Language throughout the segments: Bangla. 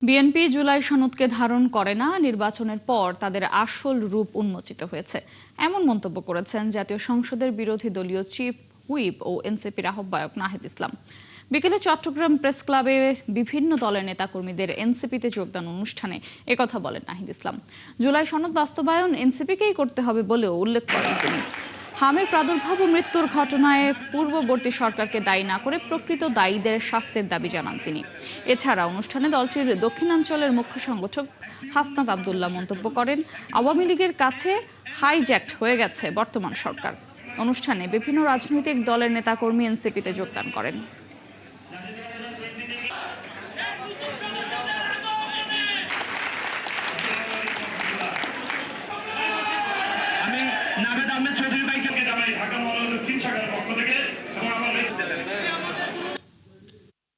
বিএনপি জুলাই সনদকে ধারণ করে না, নির্বাচনের পর তাদের আসল রূপ উন্মোচিত হয়েছে, এমন মন্তব্য করেছেন জাতীয় সংসদের বিরোধী দলীয় চিফ হুইপ ও এনসিপির আহ্বায়ক নাহিদ ইসলাম। বিকেলে চট্টগ্রাম প্রেস ক্লাবে বিভিন্ন দলের নেতাকর্মীদের এনসিপিতে যোগদান অনুষ্ঠানে একথা বলেন নাহিদ ইসলাম। জুলাই সনদ বাস্তবায়ন এনসিপিকেই করতে হবে বলেও উল্লেখ করেন তিনি। হামের প্রাদুর্ভাব ও মৃত্যুর ঘটনায় পূর্ববর্তী সরকারকে দায়ী না করে প্রকৃত দায়ীদের শাস্তির দাবি জানান তিনি। এছাড়া অনুষ্ঠানে দলটির দক্ষিণাঞ্চলের মুখ্য সংগঠক হাসনাত আব্দুল্লাহ মন্তব্য করেন, আওয়ামী লীগের কাছে হাইজ্যাক্ট হয়ে গেছে বর্তমান সরকার। অনুষ্ঠানে বিভিন্ন রাজনৈতিক দলের নেতাকর্মী এনসিপিতে যোগদান করেন।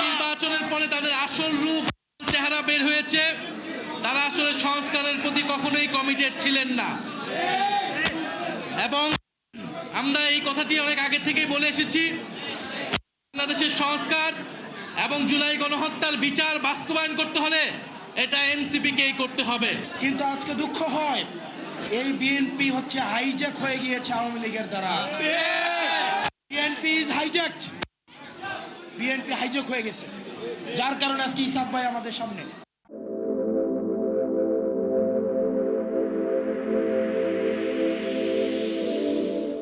নির্বাচনের পরে তাদের আসল রূপ চেহারা বের হয়েছে। তারা আসলে সংস্কারের প্রতি কখনোই কমিটেড ছিলেন না, এবং আমরা এই কথাটি অনেক আগে থেকেই বলে এসেছি। বাংলাদেশের সংস্কার এবং জুলাই গণহত্যার বিচার বাস্তবায়ন করতে হলে এটা এনসিপিকেই করতে হবে। কিন্তু আজকে দুঃখ হয়, এই বিএনপি হচ্ছে হাইজ্যাক হয়ে গিয়েছে আওয়ামী লীগের দ্বারা। বিএনপি ইজ হাইজ্যাকড, বিএনপি হাইজ্যাক হয়ে গেছে, যার কারণে আজকে ইসাক ভাই আমাদের সামনে।